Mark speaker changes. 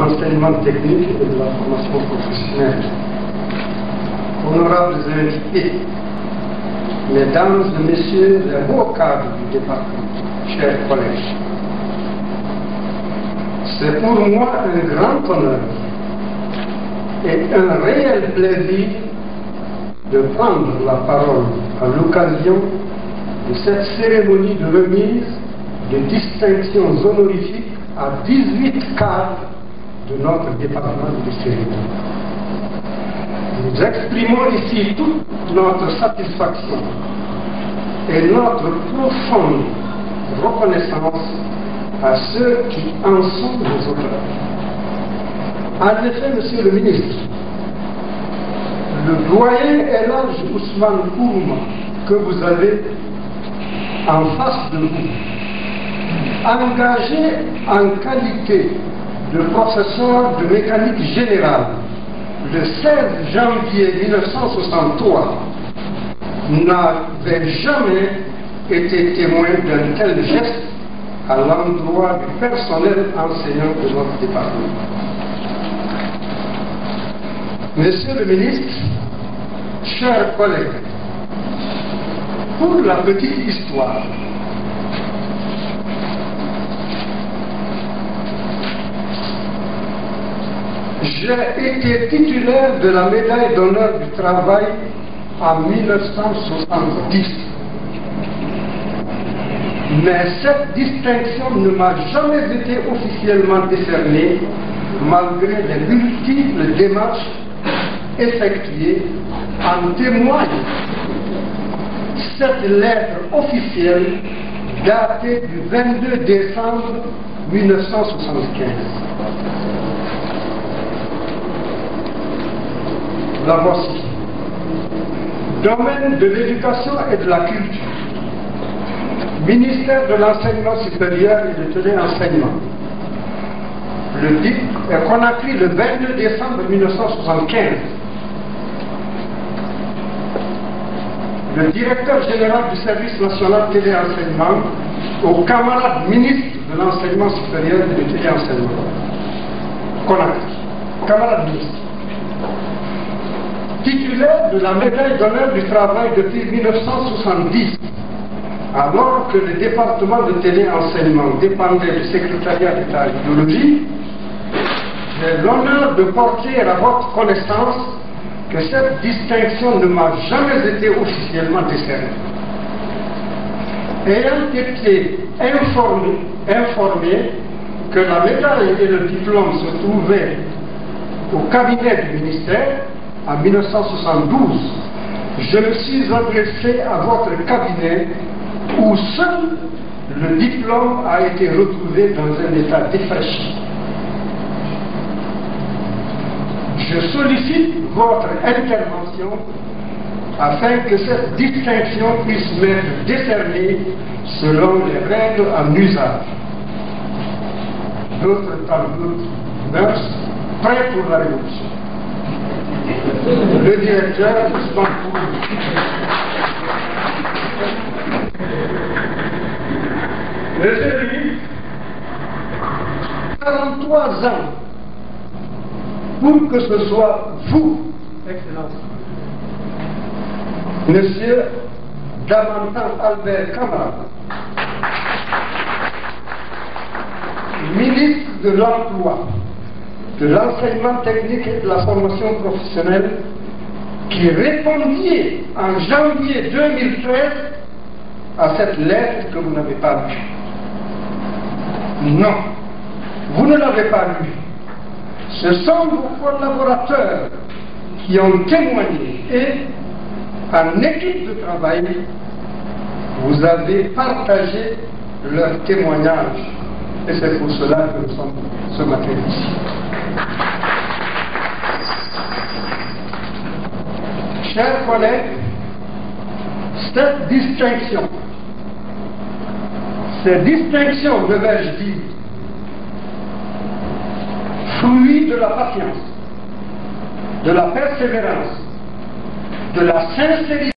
Speaker 1: l'enseignement technique et de la formation professionnelle. Honorables invités, mesdames et messieurs les hauts cadres du département, chers collègues, c'est pour moi un grand honneur et un réel plaisir de prendre la parole à l'occasion de cette cérémonie de remise de distinctions honorifiques à 18 cadres de notre département de cérémonie. Nous exprimons ici toute notre satisfaction et notre profonde reconnaissance à ceux qui en sont les auteurs. En effet, Monsieur le ministre, le doyen Elhadji Ousmane Kourouma que vous avez en face de vous, engagé en qualité de professeur de mécanique générale le 16 janvier 1963, n'avait jamais été témoin d'un tel geste à l'endroit du personnel enseignant de notre département. Monsieur le ministre, chers collègues, pour la petite histoire, j'ai été titulaire de la médaille d'honneur du travail en 1970. Mais cette distinction ne m'a jamais été officiellement décernée, malgré les multiples démarches effectuées. En témoigne cette lettre officielle datée du 22 décembre 1975. La voici. Domaine de l'éducation et de la culture. Ministère de l'enseignement supérieur et de téléenseignement. Le DIC est Conakry le 22 décembre 1975. Le directeur général du service national de téléenseignement au camarade ministre de l'enseignement supérieur et de téléenseignement. Conakry. Camarade ministre. Titulaire de la médaille d'honneur du travail depuis 1970, alors que le département de téléenseignement dépendait du secrétariat d'État à l'idéologie, j'ai l'honneur de porter à votre connaissance que cette distinction ne m'a jamais été officiellement décernée. Ayant été informé que la médaille et le diplôme se trouvaient au cabinet du ministère, en 1972, je me suis adressé à votre cabinet où seul le diplôme a été retrouvé dans un état défraîchi. Je sollicite votre intervention afin que cette distinction puisse m'être décernée selon les règles en usage. D'autres talmuds mœurs prêts pour la révolution. Le directeur Ousmane Kourouma. Monsieur le ministre, 43 ans pour que ce soit vous, Excellence, Monsieur Damantan Albert Camara, ministre de l'Emploi, de l'enseignement technique et de la formation professionnelle, qui répondiez en janvier 2013 à cette lettre que vous n'avez pas lue. Non, vous ne l'avez pas lue. Ce sont vos collaborateurs qui ont témoigné et, en équipe de travail, vous avez partagé leur témoignage. Et c'est pour cela que nous sommes ce matin ici. Chers collègues, cette distinction, ces distinctions, devais-je dire, fruit de la patience, de la persévérance, de la sincérité,